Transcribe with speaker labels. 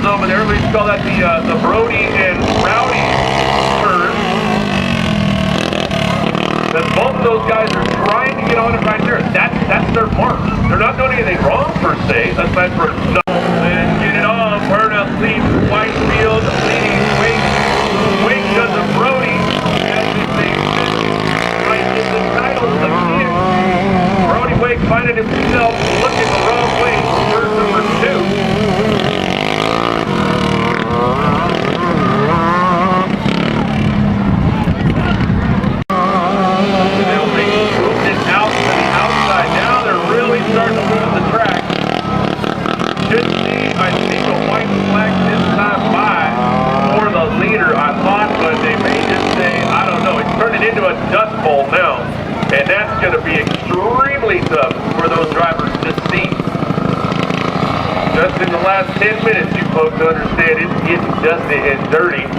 Speaker 1: over there. We call that the Brody and Rowdy turn. Because both of those guys are trying to get on it right there. That's their mark. They're not doing anything wrong per se. That's meant for no. And get it on. Burnout leads Whitefield, leading Wake. Wake does a Brody. As we say, right in the title of the kid. Brody Wake finding himself looking the wrong way. Turn number 2. Starting to move the track. Should see, I think, a white flag this time by for the leader, I thought, but they may just say, I don't know. It's turning into a dust bowl now, and that's going to be extremely tough for those drivers to see. Just in the last 10 minutes, you folks understand it's getting dusty and dirty.